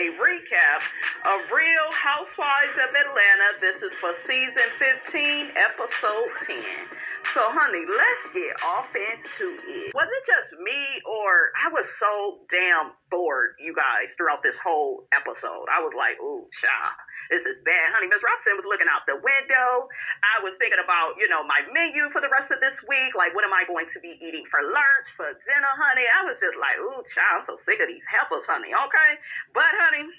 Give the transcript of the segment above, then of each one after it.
a recap of Real Housewives of Atlanta. This is for season 15, episode 10. So, honey, let's get off into it. Was it just me, or I was so damn bored, you guys, throughout this whole episode? I was like, ooh, child, this is bad. Honey, Miss Robinson was looking out the window. I was thinking about, my menu for the rest of this week. Like, what am I going to be eating for lunch, for dinner, honey? I was just like, ooh, child, I'm so sick of these heifers, honey, okay? But, honey,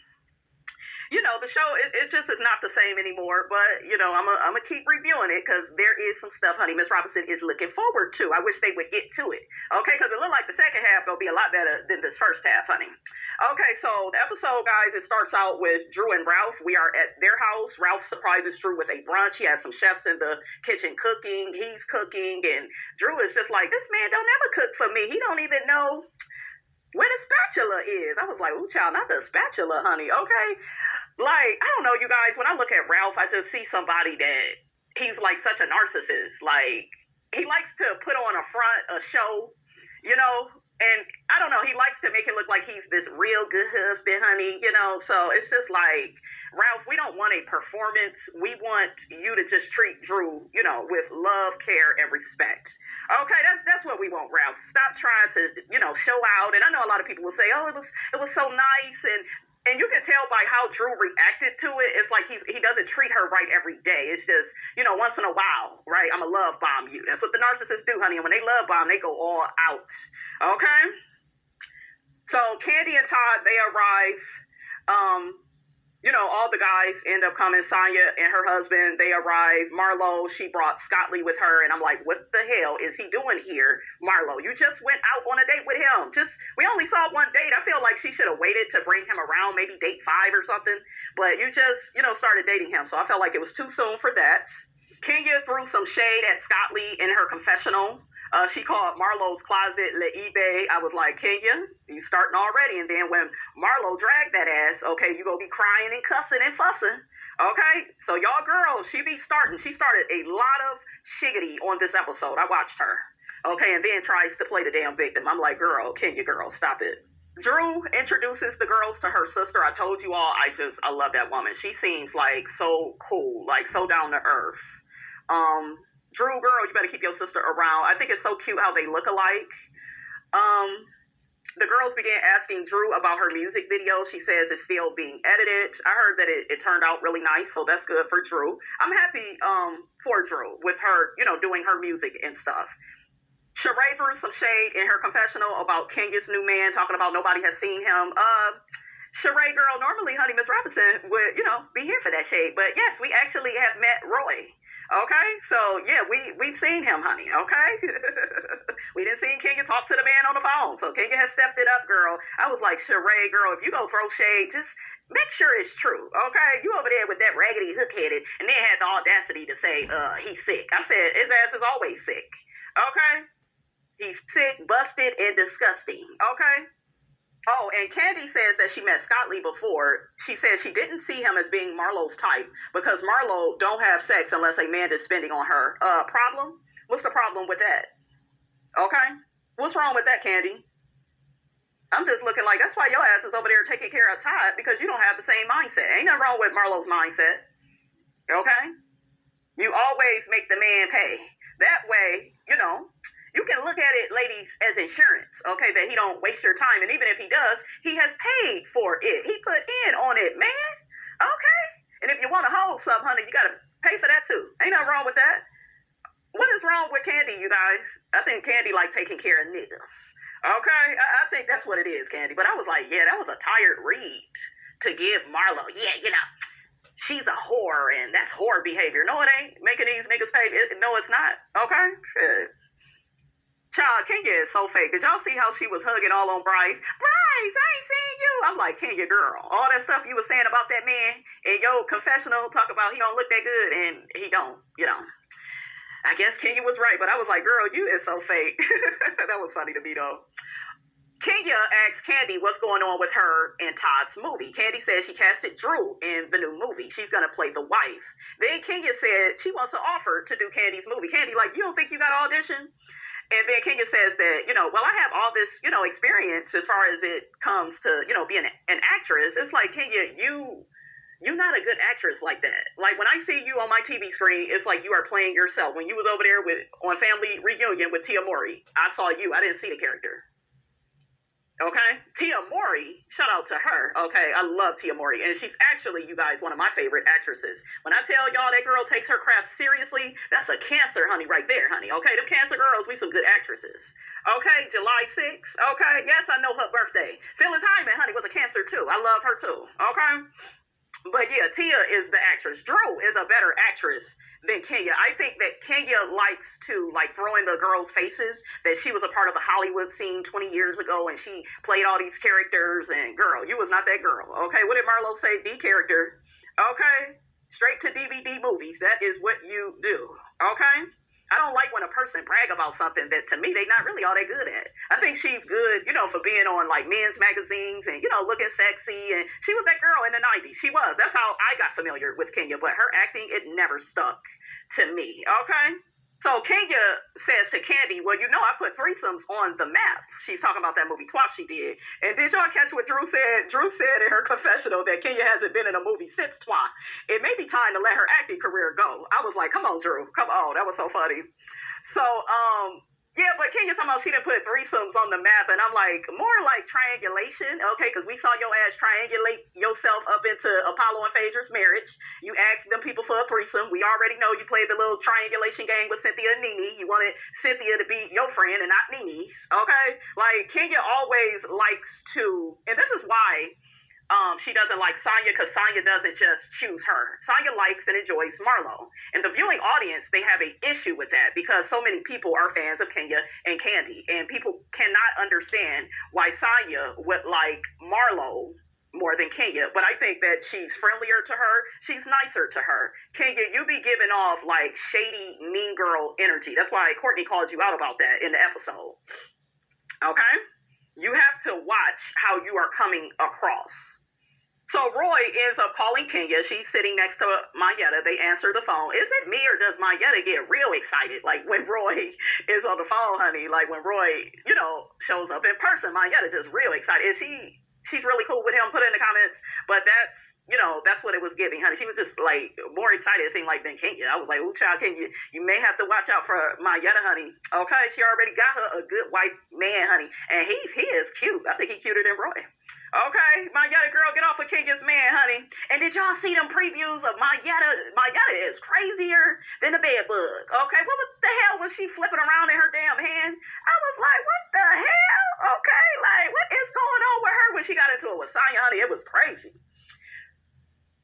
the show, it just is not the same anymore, but, I'm going to keep reviewing it because there is some stuff, honey, Miss Robinson is looking forward to. I wish they would get to it, okay? Because it looked like the second half going to be a lot better than this first half, honey. Okay, so the episode, guys, it starts out with Drew and Ralph. We are at their house. Ralph surprises Drew with a brunch. He has some chefs in the kitchen cooking. He's cooking, and Drew is just like, this man don't ever cook for me. He don't even know where the spatula is. I was like, ooh, child, not the spatula, honey, okay? Like, I don't know, you guys, when I look at Ralph, I just see somebody that he's like such a narcissist. Like, he likes to put on a show, and I don't know, he likes to make it look like he's this real good husband, honey, so it's just like, Ralph, we don't want a performance. We want you to just treat Drew, with love, care, and respect. Okay, that's what we want, Ralph. Stop trying to, show out. And I know a lot of people will say, oh, it was so nice, and you can tell by how Drew reacted to it. It's like he doesn't treat her right every day. It's just, once in a while, right? I'm going to love bomb you. That's what the narcissists do, honey. And when they love bomb, they go all out. Okay? So Candy and Todd, they arrive. All the guys end up coming. Sonya and her husband, they arrive. Marlo, she brought Scott Lee with her. And I'm like, what the hell is he doing here, Marlo? You just went out on a date with him. We only saw one date. I feel like she should have waited to bring him around, maybe date 5 or something. But you just, started dating him. So I felt like it was too soon for that. Kenya threw some shade at Scott Lee in her confessional. She called Marlo's closet Le eBay. I was like, Kenya, you starting already. And then when Marlo dragged that ass, okay, you gonna be crying and cussing and fussing. Okay, so y'all girls, she be starting. She started a lot of shiggity on this episode. I watched her. Okay, and then tries to play the damn victim. I'm like, girl, Kenya, girl, stop it. Drew introduces the girls to her sister. I told you all, I love that woman. She seems like so cool, like so down to earth. Drew, girl, you better keep your sister around. I think it's so cute how they look alike. The girls began asking Drew about her music video. She says it's still being edited. I heard that it turned out really nice, so that's good for Drew. I'm happy for Drew with her, doing her music and stuff. Sheree threw some shade in her confessional about Kenya's new man, talking about nobody has seen him. Sheree, girl, normally, honey, Miss Robinson would, be here for that shade. But yes, we actually have met Rhoa. Okay, so yeah, we've seen him, honey. Okay, we didn't see Kenya talk to the man on the phone, so Kenya has stepped it up, girl. I was like, Sheree, girl, if you go throw shade, just make sure it's true. Okay, you over there with that raggedy hook-headed, and then had the audacity to say, he's sick. I said his ass is always sick. Okay, he's sick, busted, and disgusting. Okay. Oh, and Candy says that she met Scott Lee before. She says she didn't see him as being Marlo's type because Marlo don't have sex unless a man is spending on her. Problem? What's the problem with that? Okay? What's wrong with that, Candy? I'm just looking like, that's why your ass is over there taking care of Todd, because you don't have the same mindset. Ain't nothing wrong with Marlo's mindset. Okay? You always make the man pay. That way, you can look at it, ladies, as insurance, okay, that he don't waste your time. And even if he does, he has paid for it. He put in on it, man. Okay? And if you want to hold something, honey, you got to pay for that too. Ain't nothing wrong with that. What is wrong with Candy, you guys? I think Candy like taking care of niggas. Okay? I think that's what it is, Candy. But I was like, yeah, that was a tired read to give Marlo. Yeah, she's a whore, and that's whore behavior. No, it ain't. Making these niggas pay. No, it's not. Okay? Shit. Child, Kenya is so fake. Did y'all see how she was hugging all on Bryce? Bryce, I ain't seen you. I'm like, Kenya, girl, all that stuff you was saying about that man in your confessional, talk about he don't look that good, and he don't, I guess Kenya was right, but I was like, girl, you is so fake. That was funny to me, though. Kenya asked Candy what's going on with her and Todd's movie. Candy says she casted Drew in the new movie. She's going to play the wife. Then Kenya said she wants an offer to do Candy's movie. Candy, like, you don't think you got an audition? And then Kenya says that, well, I have all this, experience as far as it comes to, being an actress. It's like, Kenya, you're not a good actress like that. Like, when I see you on my TV screen, it's like you are playing yourself. When you was over there on Family Reunion with Tia Mowry, I saw you. I didn't see the character. Okay? Tia Mowry, shout out to her. Okay? I love Tia Mowry. And she's actually, you guys, one of my favorite actresses. When I tell y'all that girl takes her craft seriously, that's a cancer, honey, right there, honey. Okay? Them cancer girls, we some good actresses. Okay? July 6th. Okay? Yes, I know her birthday. Phyllis Hyman, honey, was a cancer too. I love her too. Okay? But yeah, Tia is the actress. Drew is a better actress than Kenya. I think that Kenya likes to throw in the girls' faces that she was a part of the Hollywood scene 20 years ago and she played all these characters, and girl, you was not that girl. Okay, what did Marlo say? The character. Okay, straight to DVD movies. That is what you do. Okay. I don't like when a person brag about something that, to me, they not really all that good at. I think she's good, for being on, men's magazines and, looking sexy. And she was that girl in the 90s. She was. That's how I got familiar with Kenya. But her acting, it never stuck to me. Okay? So Kenya says to Kandi, well, I put threesomes on the map. She's talking about that movie Twice she did. And did y'all catch what Drew said? Drew said in her confessional that Kenya hasn't been in a movie since Twice. It may be time to let her acting career go. I was like, come on, Drew. Come on. That was so funny. So, yeah, but Kenya talking about she didn't put threesomes on the map, and I'm like, more like triangulation, okay, because we saw your ass triangulate yourself up into Apollo and Phaedra's marriage. You asked them people for a threesome. We already know you played the little triangulation game with Cynthia and Nene. You wanted Cynthia to be your friend and not Nene's, okay? Like, Kenya always likes to, and this is why she doesn't like Sonya, because Sonya doesn't just choose her. Sonya likes and enjoys Marlo. And the viewing audience, they have an issue with that because so many people are fans of Kenya and Kandi. And people cannot understand why Sonya would like Marlo more than Kenya. But I think that she's friendlier to her. She's nicer to her. Kenya, you be giving off shady, mean girl energy. That's why Courtney called you out about that in the episode. Okay? You have to watch how you are coming across. So Rhoa ends up calling Kenya. She's sitting next to Mayetta. They answer the phone. Is it me or does Mayetta get real excited? Like when Rhoa is on the phone, honey, like when Rhoa, shows up in person, Mayetta just real excited. And she's really cool with him. Put it in the comments. But that's what it was giving, honey. She was just more excited, it seemed like, than Kenya. I was like, ooh, child, Kenya, you may have to watch out for Mayetta, honey. Okay, she already got her a good white man, honey. And he is cute. I think he's cuter than Rhoa. Okay, Mayetta girl, get off of Kenya's man, honey. And did y'all see them previews of Mayetta? Mayetta is crazier than a bed bug. Okay, what the hell was she flipping around in her damn hand? I was like, what the hell? Okay, what is going on with her when she got into it with Sonya, honey? It was crazy.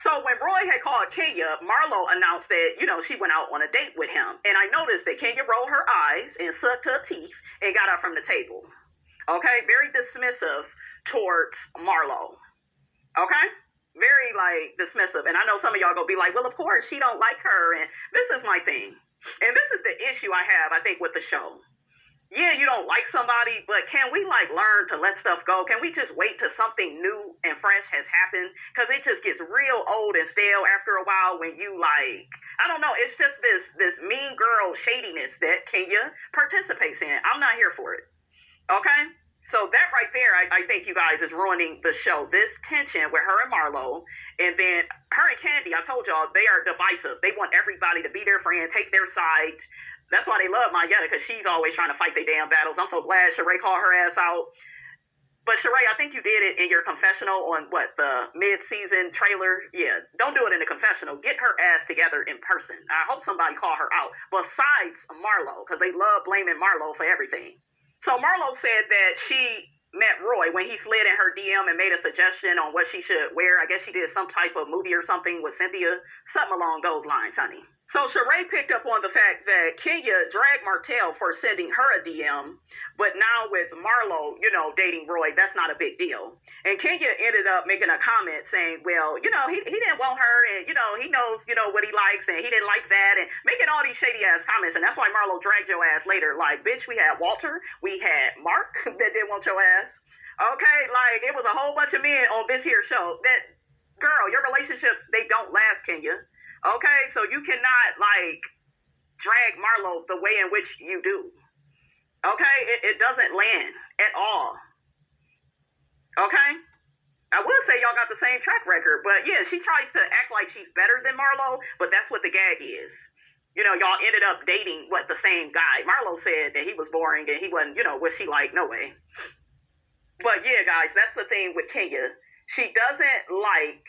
So when Rhoa had called Kenya, Marlo announced that, she went out on a date with him. And I noticed that Kenya rolled her eyes and sucked her teeth and got up from the table. Okay, very dismissive towards Marlo. Okay? Very dismissive. And I know some of y'all gonna be like, well, of course she don't like her. And this is my thing. And this is the issue I have, I think, with the show. Yeah, you don't like somebody, but can we learn to let stuff go? Can we just wait till something new and fresh has happened? Because it just gets real old and stale after a while when you I don't know, it's just this mean girl shadiness that Kenya participates in. I'm not here for it. Okay? So that right there, I think, you guys, is ruining the show. This tension with her and Marlo, and then her and Kandi, I told y'all, they are divisive. They want everybody to be their friend, take their side. That's why they love Mayetta, because she's always trying to fight their damn battles. I'm so glad Sheree called her ass out. But Sheree, I think you did it in your confessional on the mid-season trailer. Yeah, don't do it in the confessional. Get her ass together in person. I hope somebody call her out. Besides Marlo, because they love blaming Marlo for everything. So Marlo said that she met Rhoa when he slid in her DM and made a suggestion on what she should wear. I guess she did some type of movie or something with Cynthia, something along those lines, honey. So Sheree picked up on the fact that Kenya dragged Martell for sending her a DM, but now with Marlo, dating Rhoa, that's not a big deal. And Kenya ended up making a comment saying, well, he didn't want her, and, he knows, what he likes, and he didn't like that, and making all these shady-ass comments. And that's why Marlo dragged your ass later. Bitch, we had Walter, we had Mark that didn't want your ass. Okay, it was a whole bunch of men on this here show. That, girl, your relationships, they don't last, Kenya. Okay, so you cannot, drag Marlo the way in which you do. Okay, it doesn't land at all. Okay, I would say y'all got the same track record, but yeah, she tries to act like she's better than Marlo, but that's what the gag is. You know, y'all ended up dating the same guy. Marlo said that he was boring and he wasn't, what she liked. No way. But yeah, guys, that's the thing with Kenya. She doesn't like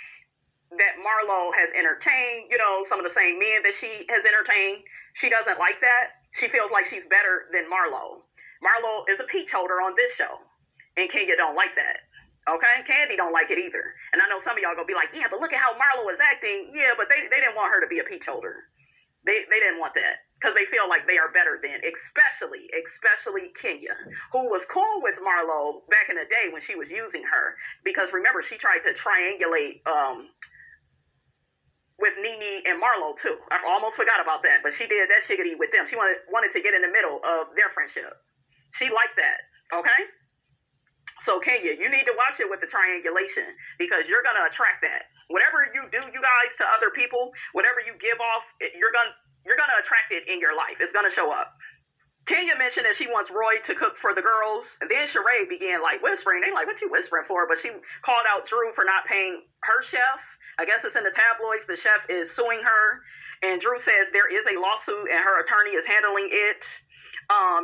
that Marlo has entertained, some of the same men that she has entertained. She doesn't like that. She feels like she's better than Marlo. Marlo is a peach holder on this show, and Kenya don't like that. Okay? Candy don't like it either. And I know some of y'all gonna be like, yeah, but look at how Marlo is acting. Yeah, but they didn't want her to be a peach holder. They didn't want that because they feel like they are better than, especially Kenya, who was cool with Marlo back in the day when she was using her. Because remember, she tried to triangulate with Nene and Marlo too. I almost forgot about that, but she did that shiggity with them. She wanted to get in the middle of their friendship. She liked that. Okay? So Kenya, you need to watch it with the triangulation because you're gonna attract that. Whatever you do, you guys, to other people, whatever you give off, you're gonna attract it in your life. It's gonna show up. Kenya mentioned that she wants Roy to cook for the girls, and then Sheree began whispering. They what you whispering for? But she called out Drew for not paying her chef. I guess it's in the tabloids. The chef is suing her, and Drew says there is a lawsuit and her attorney is handling it.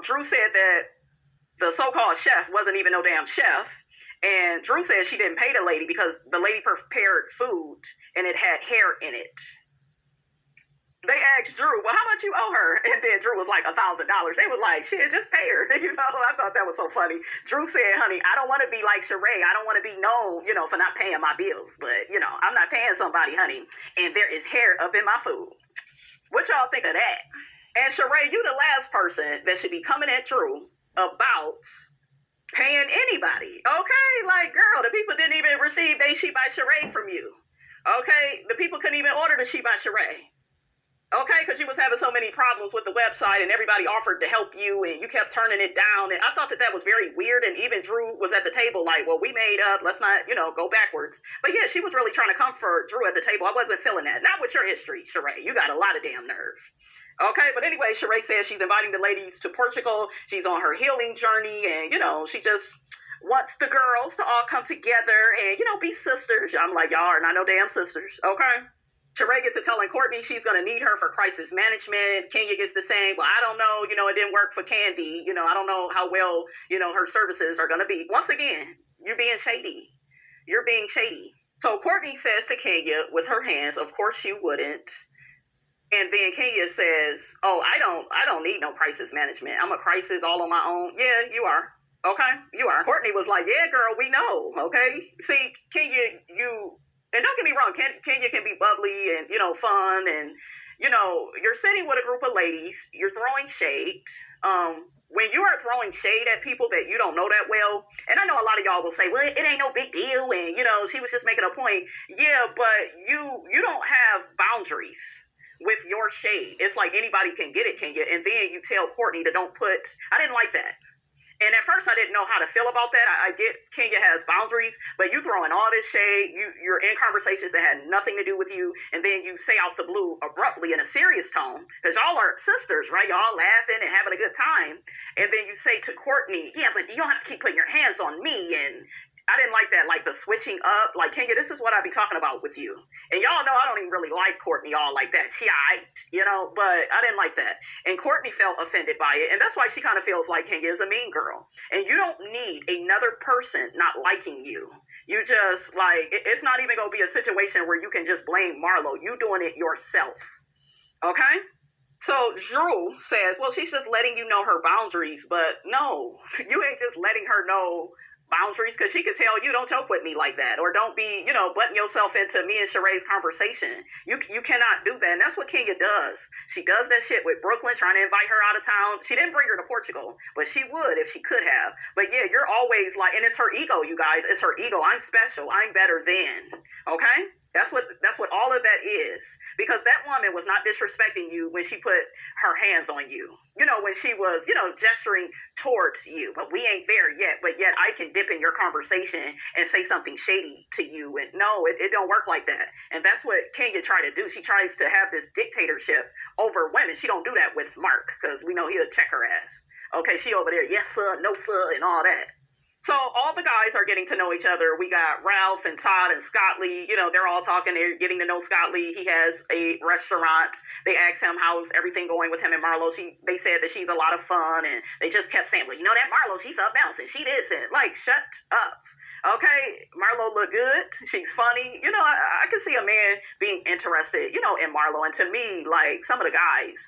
Drew said that the so-called chef wasn't even no damn chef. And Drew said she didn't pay the lady because the lady prepared food and it had hair in it. They asked Drew, well, how much you owe her? And then Drew was like, $1,000. They was like, shit, just pay her. I thought that was so funny. Drew said, honey, I don't want to be like Sheree. I don't want to be known, for not paying my bills. But, I'm not paying somebody, honey. And there is hair up in my food. What y'all think of that? And Sheree, you the last person that should be coming at Drew about paying anybody. Okay? Girl, the people didn't even receive they SHEBYSHEREE from you. Okay? The people couldn't even order the SHEBYSHEREE. Okay? Because you was having so many problems with the website and everybody offered to help you and you kept turning it down. And I thought that was very weird. And even Drew was at the table well, we made up. Let's not, go backwards. But yeah, she was really trying to comfort Drew at the table. I wasn't feeling that. Not with your history, Sheree. You got a lot of damn nerve. Okay, but anyway, Sheree says she's inviting the ladies to Portugal. She's on her healing journey, and, she just wants the girls to all come together and, be sisters. I'm like, y'all are not no damn sisters, okay? Sheree gets to telling Courtney she's going to need her for crisis management. Kenya gets to saying, well, I don't know, it didn't work for Candy. I don't know how well, her services are going to be. Once again, you're being shady. You're being shady. So Courtney says to Kenya with her hands, of course you wouldn't. And then Kenya says, oh, I don't need no crisis management. I'm a crisis all on my own. Yeah, you are. Okay, you are. Courtney was like, yeah, girl, we know. Okay. See, Kenya, and don't get me wrong, Kenya can be bubbly and, fun. And, you're sitting with a group of ladies. You're throwing shade. When you are throwing shade at people that you don't know that well, and I know a lot of y'all will say, well, it ain't no big deal. And, she was just making a point. Yeah, but you don't have boundaries with your shade. It's like anybody can get it, Kenya. And then you tell Courtney to don't put, I didn't like that. And at first I didn't know how to feel about that. I get Kenya has boundaries, but you throwing all this shade, you're in conversations that had nothing to do with you, and then you say out the blue abruptly in a serious tone, because y'all are sisters, right? Y'all laughing and having a good time. And then you say to Courtney, yeah, but you don't have to keep putting your hands on me. And I didn't like that, the switching up. Kenya, this is what I be talking about with you. And y'all know I don't even really like Courtney all like that. She aight, but I didn't like that. And Courtney felt offended by it. And that's why she kind of feels like Kenya is a mean girl. And you don't need another person not liking you. You just, it's not even going to be a situation where you can just blame Marlo. You doing it yourself. Okay? So Drew says, well, she's just letting you know her boundaries. But no, you ain't just letting her know boundaries, because she could tell you don't joke with me like that, or don't be, butting yourself into me and Sheree's conversation. You cannot do that. And that's what Kenya does. She does that shit with Brooklyn, trying to invite her out of town. She didn't bring her to Portugal, but she would if she could have. But yeah, you're always and it's her ego, you guys. It's her ego. I'm special. I'm better than. Okay? That's what all of that is. Because that woman was not disrespecting you when she put her hands on you. When she was, gesturing towards you. But we ain't there yet. But yet I can dip in your conversation and say something shady to you. And no, it don't work like that. And that's what Kenya tried to do. She tries to have this dictatorship over women. She don't do that with Mark, because we know he'll check her ass. Okay, she over there, yes sir, no sir, and all that. So all the guys are getting to know each other. We got Ralph and Todd and Scott Lee. You know, they're all talking. They're getting to know Scott Lee. He has a restaurant. They asked him how's everything going with him and Marlo. They said that she's a lot of fun, and they just kept saying, well, you know that Marlo, she's up bouncing. She this and like, shut up. Okay, Marlo look good. She's funny. You know, I can see a man being interested, you know, in Marlo. And to me, like some of the guys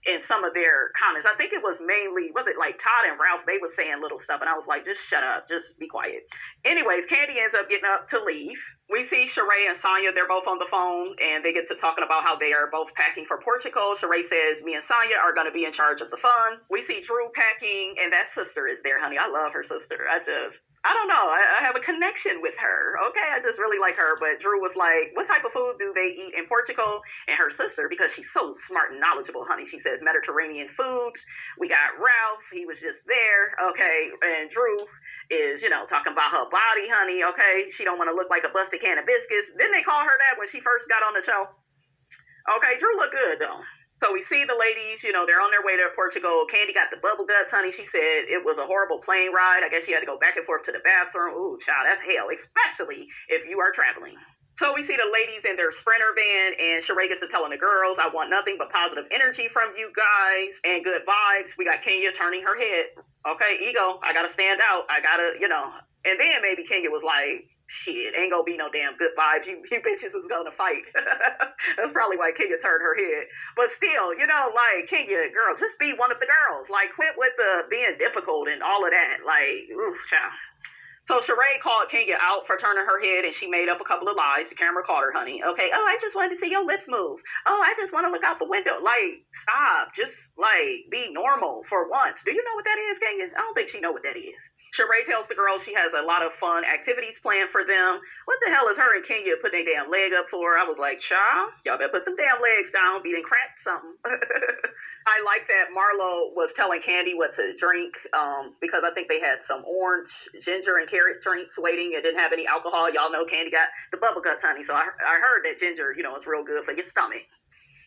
in some of their comments, I think it was mainly, was it like Todd and Ralph? They were saying little stuff, and I was like, just shut up, just be quiet. Anyways, Candy ends up getting up to leave. We see Sheree and Sonya, they're both on the phone, and they get to talking about how they are both packing for Portugal. Sheree says, me and Sonya are going to be in charge of the fun. We see Drew packing, and that sister is there, honey. I love her sister. I don't know. I have a connection with her. Okay, I just really like her. But Drew was like, what type of food do they eat in Portugal? And her sister, because she's so smart and knowledgeable, honey, she says Mediterranean foods. We got Ralph. He was just there. Okay, and Drew is, you know, talking about her body, honey. Okay, she don't want to look like a busted can of biscuits. Didn't they call her that when she first got on the show? Okay, Drew looked good, though. So we see the ladies, you know, they're on their way to Portugal. Candy got the bubble guts, honey. She said it was a horrible plane ride. I guess she had to go back and forth to the bathroom. Ooh, child, that's hell, especially if you are traveling. So we see the ladies in their Sprinter van, and Sheree gets to telling the girls, I want nothing but positive energy from you guys and good vibes. We got Kenya turning her head. Okay, ego, I got to stand out. I got to, you know. And then maybe Kenya was like, shit, ain't gonna be no damn good vibes. You bitches is gonna fight. That's probably why Kenya turned her head. But still, you know, like, Kenya, girl, just be one of the girls. Like, quit with the being difficult and all of that. Like, oof, child. So Sheree called Kenya out for turning her head, and she made up a couple of lies. The camera caught her, honey. Okay, oh, I just wanted to see your lips move. Oh, I just want to look out the window. Like, stop. Just, like, be normal for once. Do you know what that is, Kenya? I don't think she know what that is. Sheree tells the girls she has a lot of fun activities planned for them. What the hell is her and Kenya putting their damn leg up for? I was like, child, y'all better put them damn legs down, be done cracked something. I like that Marlo was telling Candy what to drink, because I think they had some orange, ginger, and carrot drinks waiting. It didn't have any alcohol. Y'all know Candy got the bubble guts, honey. So I heard that ginger, you know, is real good for your stomach.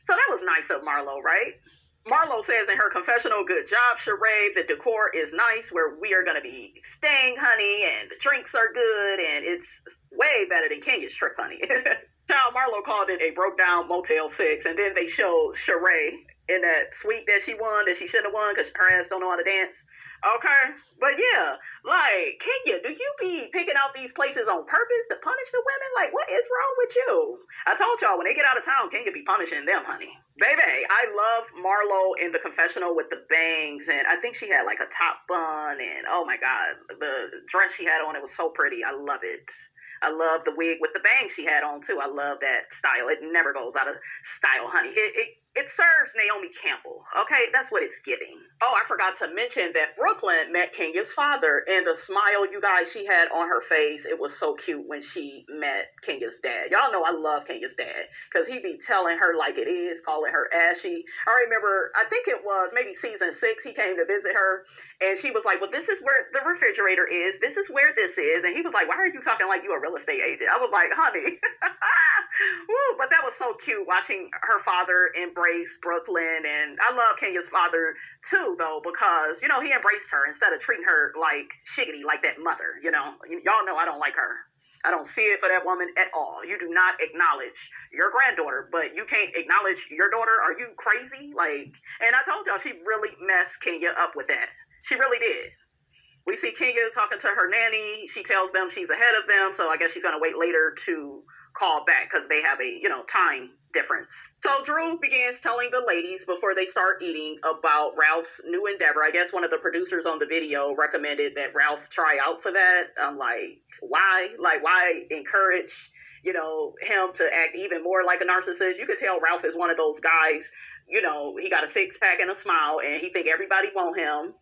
So that was nice of Marlo, right? Marlo says in her confessional, good job, Sheree. The decor is nice where we are going to be staying, honey, and the drinks are good, and it's way better than Kenya's trip, honey. Child, Marlo called it a broke down Motel 6, and then they showed Sheree in that suite that she won, that she shouldn't have won because her ass don't know how to dance. Okay, but yeah, like, Kenya, do you be picking out these places on purpose to punish the women? Like, what is wrong with you? I told y'all, when they get out of town, Kenya be punishing them, honey. Baby, I love Marlo in the confessional with the bangs, and I think she had like a top bun, and oh my God, the dress she had on, it was so pretty. I love it. I love the wig with the bangs she had on too. I love that style. It never goes out of style, honey. It serves Naomi Campbell. Okay, that's what it's giving. Oh, I forgot to mention that Brooklyn met Kenya's father, and the smile, you guys, she had on her face, it was so cute when she met Kenya's dad. Y'all know I love Kenya's dad, because he be telling her like it is, calling her ashy. I remember, I think it was maybe season 6, he came to visit her, and she was like, well, this is where the refrigerator is. This is where this is. And he was like, why are you talking like you a real estate agent? I was like, honey. Woo, but that was so cute watching her father embrace Brooklyn. And I love Kenya's father too, though, because, you know, he embraced her instead of treating her like shiggity, like that mother, you know. Y'all know I don't like her. I don't see it for that woman at all. You do not acknowledge your granddaughter, but you can't acknowledge your daughter. Are you crazy? Like, and I told y'all, she really messed Kenya up with that. She really did. We see Kenya talking to her nanny. She tells them she's ahead of them, so I guess she's going to wait later to call back because they have a, you know, time difference. So Drew begins telling the ladies before they start eating about Ralph's new endeavor. I guess one of the producers on the video recommended that Ralph try out for that. I'm like, why? Like, why encourage, you know, him to act even more like a narcissist? You could tell Ralph is one of those guys, you know, he got a six-pack and a smile, and he think everybody want him.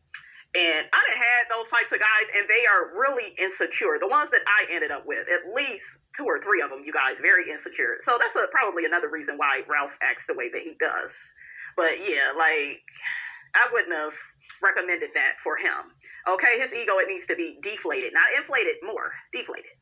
And I done had those types of guys, and they are really insecure. The ones that I ended up with, at least 2 or 3 of them, you guys, very insecure. So that's probably another reason why Ralph acts the way that he does. But yeah, like, I wouldn't have recommended that for him. Okay, his ego, it needs to be deflated. Not inflated, more deflated.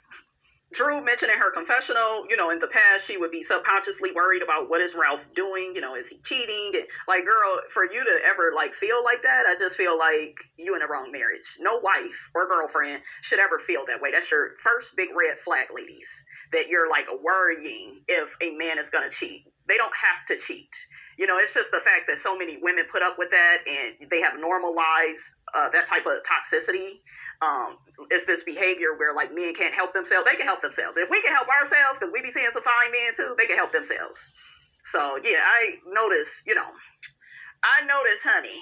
Drew mentioned in her confessional, in the past she would be subconsciously worried about what is Ralph doing, is he cheating? And, like, girl, for you to ever like feel like that, I just feel like you in the wrong marriage. No wife or girlfriend should ever feel that way. That's your first big red flag, ladies. That you're like worrying if a man is gonna cheat. They don't have to cheat. It's just the fact that so many women put up with that and they have normalized that type of toxicity. It's this behavior where like men can't help themselves. They can help themselves. If we can help ourselves, because we be seeing some fine men too, they can help themselves. So yeah, I noticed, honey,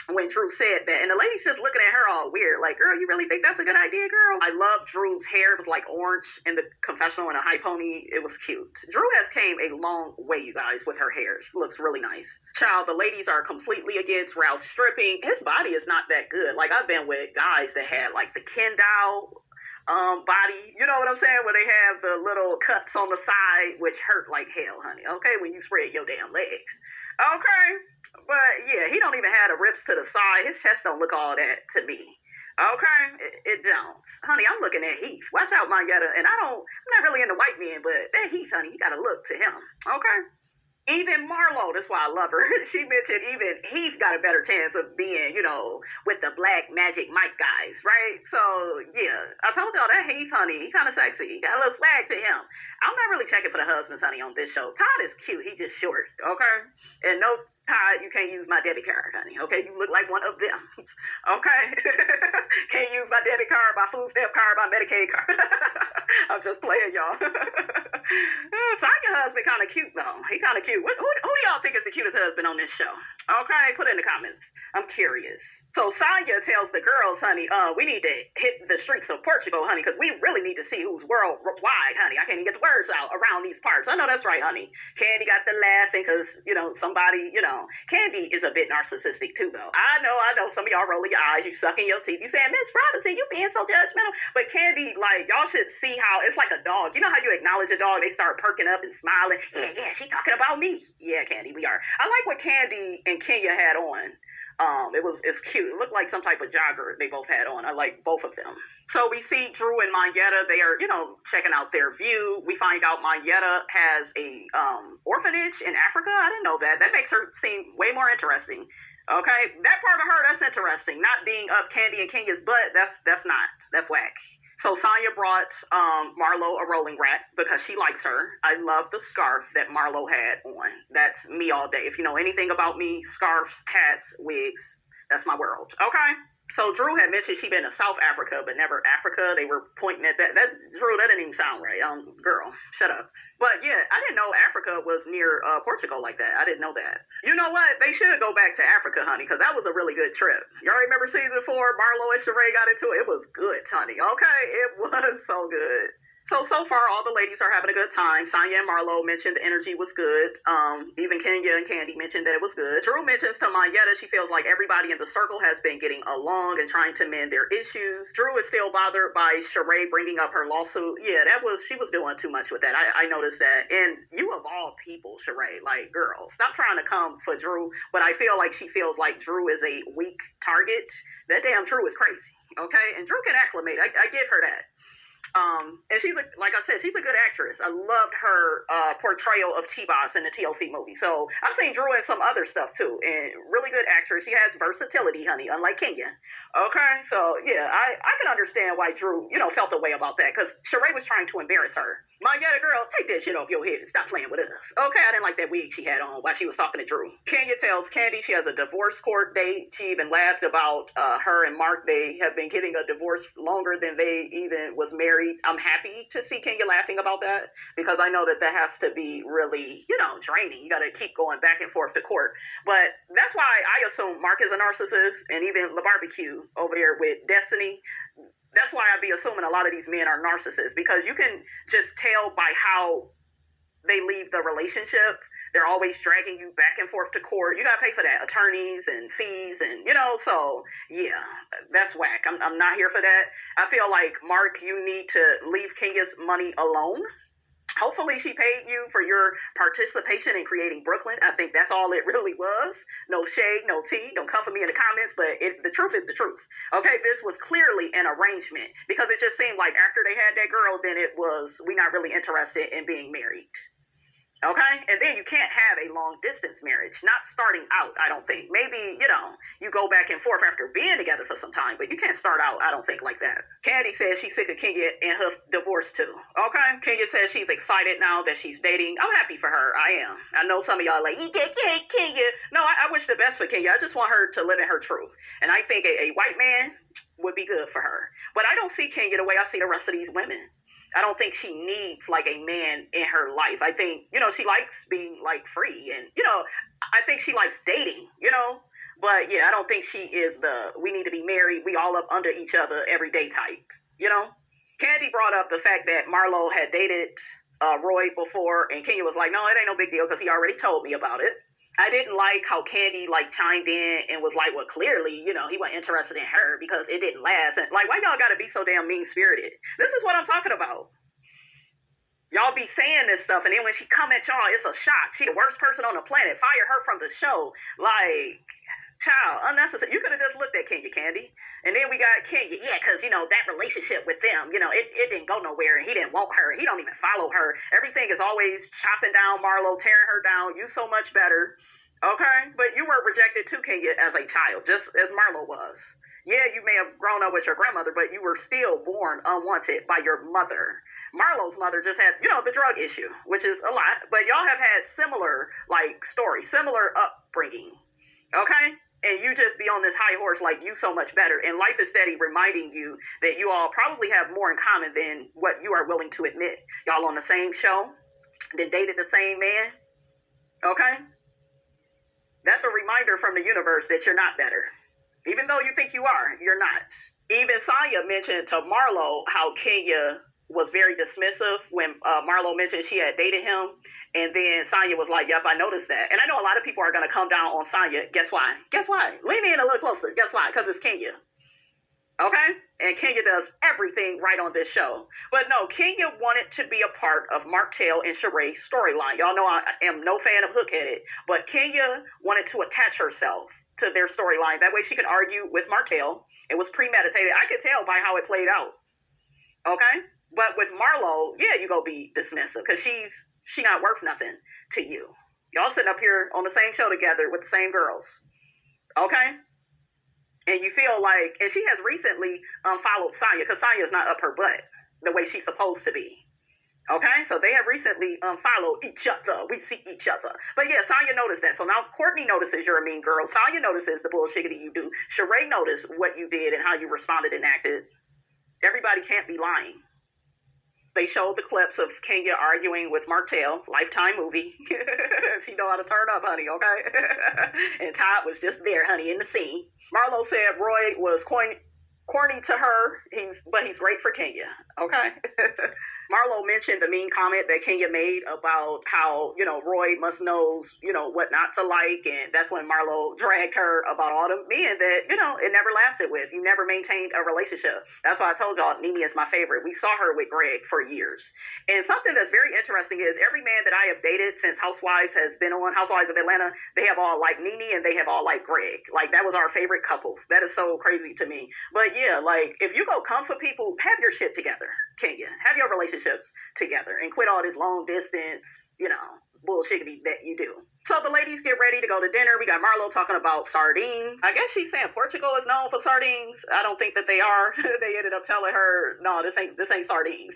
when Drew said that, and the lady's just looking at her all weird, like, girl, you really think that's a good idea, girl? I love Drew's hair. It was like orange in the confessional and a high pony. It was cute. Drew has came a long way, you guys, with her hair. She looks really nice. Child, the ladies are completely against Ralph stripping. His body is not that good. Like, I've been with guys that had like the Ken doll body, you know what I'm saying, where they have the little cuts on the side, which hurt like hell, honey, okay, when you spread your damn legs. Okay, but yeah, he don't even have the rips to the side. His chest don't look all that to me. Okay, it don't. Honey, I'm looking at Heath. Watch out, Marietta. And I'm not really into white men, but that Heath, honey, you gotta look to him. Okay? Even Marlo, that's why I love her. She mentioned even Heath got a better chance of being, with the black magic Mike guys, right? So, yeah, I told y'all that Heath, honey, he kind of sexy. He got a little swag to him. I'm not really checking for the husbands, honey, on this show. Todd is cute. He just short, okay? And no, Todd, you can't use my debit card, honey, okay? You look like one of them, okay? Can't use my debit card, my food stamp card, my Medicaid card. I'm just playing, y'all. Sanya's husband kind of cute, though. He kind of cute. Who do y'all think is the cutest husband on this show? Okay, put it in the comments. I'm curious. So Sanya tells the girls, honey, we need to hit the streets of Portugal, honey, because we really need to see who's worldwide, honey. I can't even get the words out around these parts. I know that's right, honey. Candy got the laughing because, somebody, Candy is a bit narcissistic too, though. I know. Some of y'all rolling your eyes, you sucking your teeth, you saying, Miss Robinson, you being so judgmental. But Candy, like, y'all should see how it's like a dog. You know how you acknowledge a dog? They start perking up and smiling. Yeah, she talking about me. Yeah, Candy, we are. I like what Candy and Kenya had on. It's cute. It looked like some type of jogger they both had on. I like both of them. So we see Drew and Mayetta. They are, checking out their view. We find out Mayetta has a orphanage in Africa. I didn't know that. That makes her seem way more interesting. Okay, that part of her, that's interesting. Not being up Candy and Kenya's butt, that's whack. So Sanya brought Marlo a rolling rack because she likes her. I love the scarf that Marlo had on. That's me all day. If you know anything about me, scarves, hats, wigs, that's my world. Okay? So Drew had mentioned she'd been to South Africa, but never Africa. They were pointing at that. Drew, that didn't even sound right. Girl, shut up. But yeah, I didn't know Africa was near Portugal like that. I didn't know that. You know what? They should go back to Africa, honey, because that was a really good trip. Y'all remember season 4? Marlo and Sheree got into it. It was good, honey. Okay? It was so good. So far, all the ladies are having a good time. Sanya and Marlo mentioned the energy was good. Even Kenya and Candy mentioned that it was good. Drew mentions to Mayetta she feels like everybody in the circle has been getting along and trying to mend their issues. Drew is still bothered by Sheree bringing up her lawsuit. Yeah, she was doing too much with that. I noticed that. And you of all people, Sheree, like, girl, stop trying to come for Drew. But I feel like she feels like Drew is a weak target. That damn Drew is crazy. Okay? And Drew can acclimate. I give her that. And she's like I said, she's a good actress. I loved her portrayal of T-Boss in the TLC movie. So I've seen Drew in some other stuff too, and really good actress. She has versatility, honey, unlike Kenya. Okay, so yeah, I can understand why Drew, felt the way about that, because Sheree was trying to embarrass her. Mayetta, girl, take that shit off your head and stop playing with us. Okay, I didn't like that wig she had on while she was talking to Drew. Kenya tells Candy she has a divorce court date. She even laughed about her and Mark. They have been getting a divorce longer than they even was married. I'm happy to see Kenya laughing about that, because I know that has to be really, draining. You got to keep going back and forth to court. But that's why I assume Mark is a narcissist, and even LaBarbecue over there with Destiny. That's why I be assuming a lot of these men are narcissists, because you can just tell by how they leave the relationship. They're always dragging you back and forth to court. You got to pay for that, attorneys and fees, and, so, yeah, that's whack. I'm not here for that. I feel like, Mark, you need to leave Kenya's money alone. Hopefully she paid you for your participation in creating Brooklyn. I think that's all it really was. No shade, no tea. Don't come for me in the comments, but the truth is the truth. Okay, this was clearly an arrangement because it just seemed like after they had that girl, then it was, we not really interested in being married. Okay? And then you can't have a long distance marriage. Not starting out, I don't think. Maybe, you go back and forth after being together for some time, but you can't start out, I don't think, like that. Candy says she's sick of Kenya and her divorce too. Okay? Kenya says she's excited now that she's dating. I'm happy for her. I am. I know some of y'all are like, you can't Kenya. No, I wish the best for Kenya. I just want her to live in her truth. And I think a white man would be good for her. But I don't see Kenya the way I see the rest of these women. I don't think she needs like a man in her life. I think, she likes being like free and, I think she likes dating, but yeah, I don't think she is we need to be married. We all up under each other every day type, Candy brought up the fact that MARLO had dated Rhoa before and Kenya was like, no, it ain't no big deal because he already told me about it. I didn't like how Candy chimed in and was like, well, clearly, he wasn't interested in her because it didn't last. And why y'all gotta be so damn mean spirited? This is what I'm talking about. Y'all be saying this stuff, and then when she come at y'all, it's a shock. She the worst person on the planet. Fire her from the show. Child, unnecessary. You could have just looked at Kenya, Candy. And then we got Kenya. Yeah, because, that relationship with them, it didn't go nowhere, and he didn't want her. He don't even follow her. Everything is always chopping down MARLO, tearing her down. You so much better. Okay? But you were rejected too, Kenya, as a child, just as MARLO was. Yeah, you may have grown up with your grandmother, but you were still born unwanted by your mother. MARLO's mother just had, the drug issue, which is a lot. But y'all have had similar, stories, similar upbringing. Okay? And you just be on this high horse like you so much better. And life is steady reminding you that you all probably have more in common than what you are willing to admit. Y'all on the same show, then dated the same man. Okay? That's a reminder from the universe that you're not better. Even though you think you are, you're not. Even Saya mentioned to MARLO how Kenya was very dismissive when MARLO mentioned she had dated him. And then Sonya was like, yep, I noticed that. And I know a lot of people are going to come down on Sonya. Guess why? Guess why? Lean in a little closer. Guess why? Because it's Kenya. Okay? And Kenya does everything right on this show. But no, Kenya wanted to be a part of Martell and Sheree's storyline. Y'all know I am no fan of Hook-Headed. But Kenya wanted to attach herself to their storyline. That way she could argue with Martell. It was premeditated. I could tell by how it played out. Okay? But with MARLO, yeah, you go be dismissive because she not worth nothing to you. Y'all sitting up here on the same show together with the same girls. Okay? And you feel like, and she has recently followed Sonya because Sonya's not up her butt the way she's supposed to be. Okay? So they have recently followed each other. We see each other. But yeah, Sonya noticed that. So now Courtney notices you're a mean girl. Sonya notices the bullshit you do. Sheree noticed what you did and how you responded and acted. Everybody can't be lying. They showed the clips of Kenya arguing with Martell, Lifetime movie. She know how to turn up, honey, okay? And Todd was just there, honey, in the scene. MARLO said Rhoa was corny to her, but he's great for Kenya, okay? MARLO mentioned the mean comment that Kenya made about how, Rhoa must knows, what not to like. And that's when MARLO dragged her about all the men that, it never lasted with. You never maintained a relationship. That's why I told y'all Nene is my favorite. We saw her with Greg for years. And something that's very interesting is every man that I have dated since Housewives has been on, Housewives of Atlanta, they have all like Nene and they have all like Greg. Like that was our favorite couple. That is so crazy to me. But yeah, if you go come for people, have your shit together, Kenya. Have your relationships together and quit all this long distance, bullshit that you do. So the ladies get ready to go to dinner. We got MARLO talking about sardines. I guess she's saying Portugal is known for sardines. I don't think that they are. They ended up telling her, no, this ain't sardines.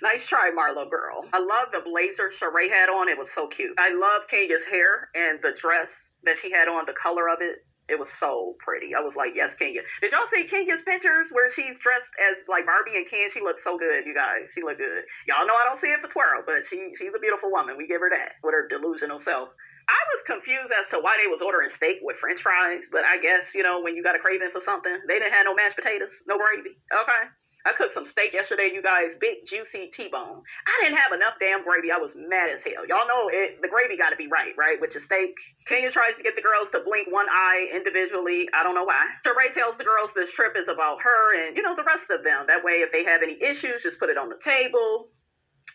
Nice try, MARLO girl. I love the blazer Sheree had on. It was so cute. I love Kenya's hair and the dress that she had on, the color of it. It was so pretty. I was like, yes, Kenya. Did y'all see Kenya's pictures where she's dressed as like Barbie and Ken? She looks so good, you guys. She looked good. Y'all know I don't see it for twirl, but she's a beautiful woman. We give her that with her delusional self. I was confused as to why they was ordering steak with French fries, but I guess, when you got a craving for something, they didn't have no mashed potatoes, no gravy. Okay. I cooked some steak yesterday, you guys. Big, juicy T-bone. I didn't have enough damn gravy. I was mad as hell. Y'all know the gravy got to be right with your steak. Kenya tries to get the girls to blink one eye individually. I don't know why. Sheree tells the girls this trip is about her and, the rest of them. That way, if they have any issues, just put it on the table.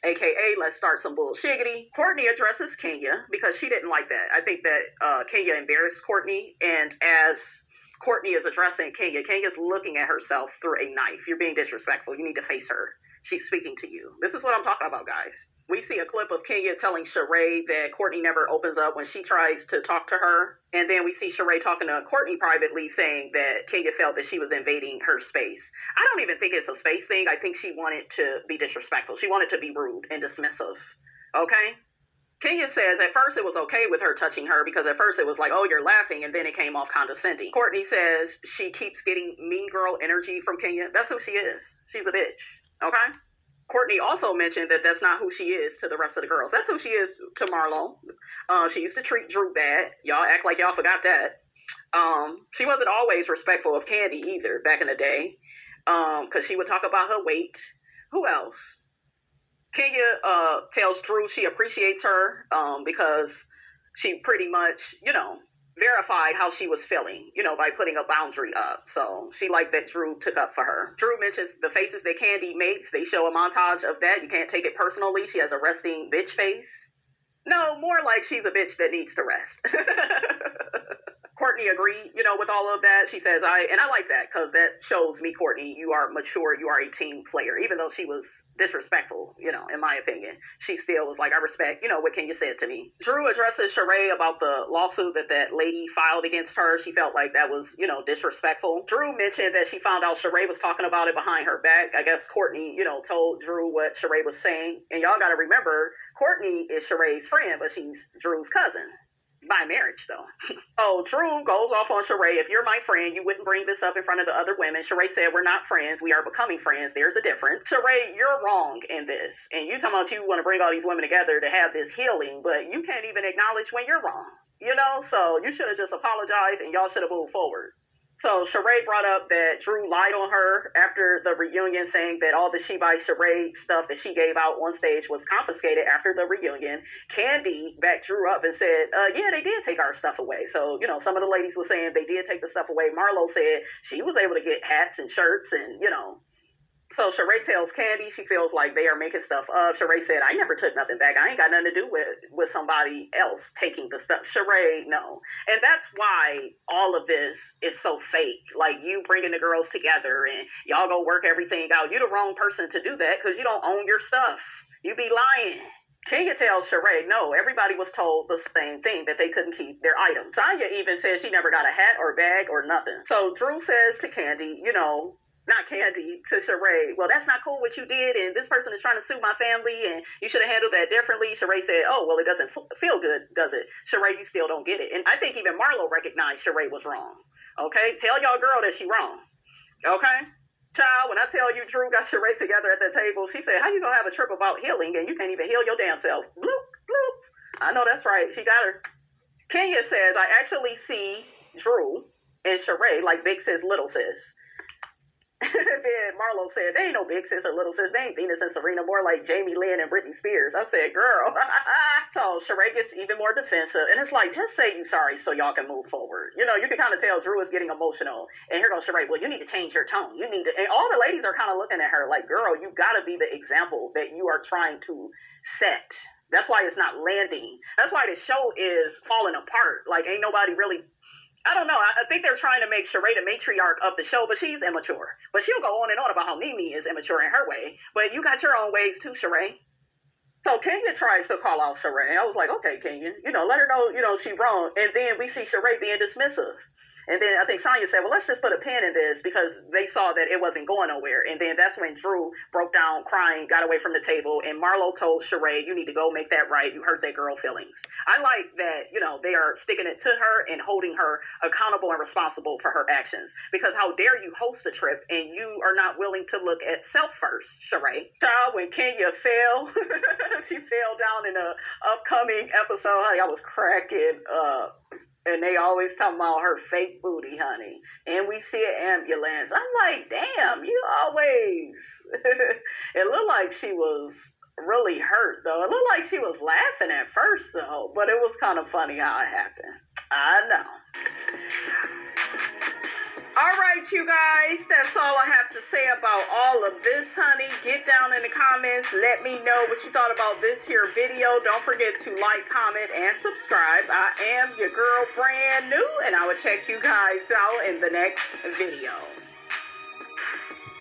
AKA, let's start some bullshiggity. Courtney addresses Kenya because she didn't like that. I think that Kenya embarrassed Courtney, and as Courtney is addressing Kenya, Kenya's looking at herself through a knife. You're being disrespectful. You need to face her. She's speaking to you. This is what I'm talking about, guys. We see a clip of Kenya telling Sheree that Courtney never opens up when she tries to talk to her. And then we see Sheree talking to Courtney privately saying that Kenya felt that she was invading her space. I don't even think it's a space thing. I think she wanted to be disrespectful. She wanted to be rude and dismissive. Okay? Kenya says at first it was okay with her touching her because at first it was like, oh, you're laughing, and then it came off condescending. Courtney says she keeps getting mean girl energy from Kenya. That's who she is. She's a bitch. Okay? Courtney also mentioned that that's not who she is to the rest of the girls. That's who she is to Marlo. She used to treat Drew bad. Y'all act like y'all forgot that. She wasn't always respectful of Candy either back in the day, because she would talk about her weight. Who else? Kenya tells Drew she appreciates her because she pretty much, verified how she was feeling, by putting a boundary up. So she liked that Drew took up for her. Drew mentions the faces that Candy makes. They show a montage of that. You can't take it personally. She has a resting bitch face. No, more like she's a bitch that needs to rest. Courtney agreed, with all of that. She says, I like that because that shows me, Courtney, you are mature. You are a team player. Even though she was disrespectful, in my opinion, she still was like, I respect, what Kenya said to me. Drew addresses Sheree about the lawsuit that lady filed against her. She felt like that was, disrespectful. Drew mentioned that she found out Sheree was talking about it behind her back. I guess Courtney, told Drew what Sheree was saying. And y'all got to remember, Courtney is Sheree's friend, but she's Drew's cousin. By marriage, though. Oh, Drew goes off on Sheree. If you're my friend, you wouldn't bring this up in front of the other women. Sheree said, we're not friends. We are becoming friends. There's a difference. Sheree, you're wrong in this. And you talking about you want to bring all these women together to have this healing, but you can't even acknowledge when you're wrong. So you should have just apologized and y'all should have moved forward. So Sheree brought up that Drew lied on her after the reunion, saying that all the SHEBYSHEREE stuff that she gave out on stage was confiscated after the reunion. Candy backed Drew up and said, yeah, they did take our stuff away. So, some of the ladies were saying they did take the stuff away. Marlo said she was able to get hats and shirts and, So Sheree tells Candy she feels like they are making stuff up. Sheree said, I never took nothing back. I ain't got nothing to do with somebody else taking the stuff. Sheree, no. And that's why all of this is so fake. Like, you bringing the girls together and y'all go work everything out. You're the wrong person to do that because you don't own your stuff. You be lying. Kenya tells Sheree, no, everybody was told the same thing, that they couldn't keep their items. Tanya even says she never got a hat or bag or nothing. So Drew says to Candy, not Candy, to Sheree, well, that's not cool what you did, and this person is trying to sue my family, and you should have handled that differently. Sheree said, oh, well, it doesn't feel good, does it? Sheree, you still don't get it. And I think even Marlo recognized Sheree was wrong. Okay? Tell y'all girl that she wrong. Okay? Child, when I tell you Drew got Sheree together at the table, she said, how you gonna have a trip about healing, and you can't even heal your damn self? Bloop, bloop. I know that's right. She got her. Kenya says, I actually see Drew and Sheree like big sis, little sis. Then Marlo said, they ain't no big sis or little sis. They ain't Venus and Serena, more like Jamie Lynn and Britney Spears. I said, girl. So Sheree gets even more defensive. And it's like, just say you sorry so y'all can move forward. You can kind of tell Drew is getting emotional. And here goes Sheree, well, you need to change your tone. You need to, and all the ladies are kind of looking at her like, girl, you got to be the example that you are trying to set. That's why it's not landing. That's why the show is falling apart. Like, ain't nobody really, I don't know. I think they're trying to make Sheree the matriarch of the show, but she's immature. But she'll go on and on about how Mimi is immature in her way. But you got your own ways too, Sheree. So Kenya tries to call out Sheree. I was like, okay, Kenya, let her know, she's wrong. And then we see Sheree being dismissive. And then I think Sonya said, well, let's just put a pin in this because they saw that it wasn't going nowhere. And then that's when Drew broke down crying, got away from the table. And Marlo told Sheree, you need to go make that right. You hurt that girl feelings. I like that, they are sticking it to her and holding her accountable and responsible for her actions. Because how dare you host a trip and you are not willing to look at self first, Sheree. Child, when Kenya fell, she fell down in a upcoming episode. Honey, I was cracking up. And they always talking about her fake booty, honey. And we see an ambulance. I'm like, damn, you always. It looked like she was really hurt, though. It looked like she was laughing at first, though. But it was kind of funny how it happened. I know. All right, you guys, that's all I have to say about all of this, honey. Get down in the comments. Let me know what you thought about this here video. Don't forget to like, comment, and subscribe. I am your girl, brand new, and I will check you guys out in the next video.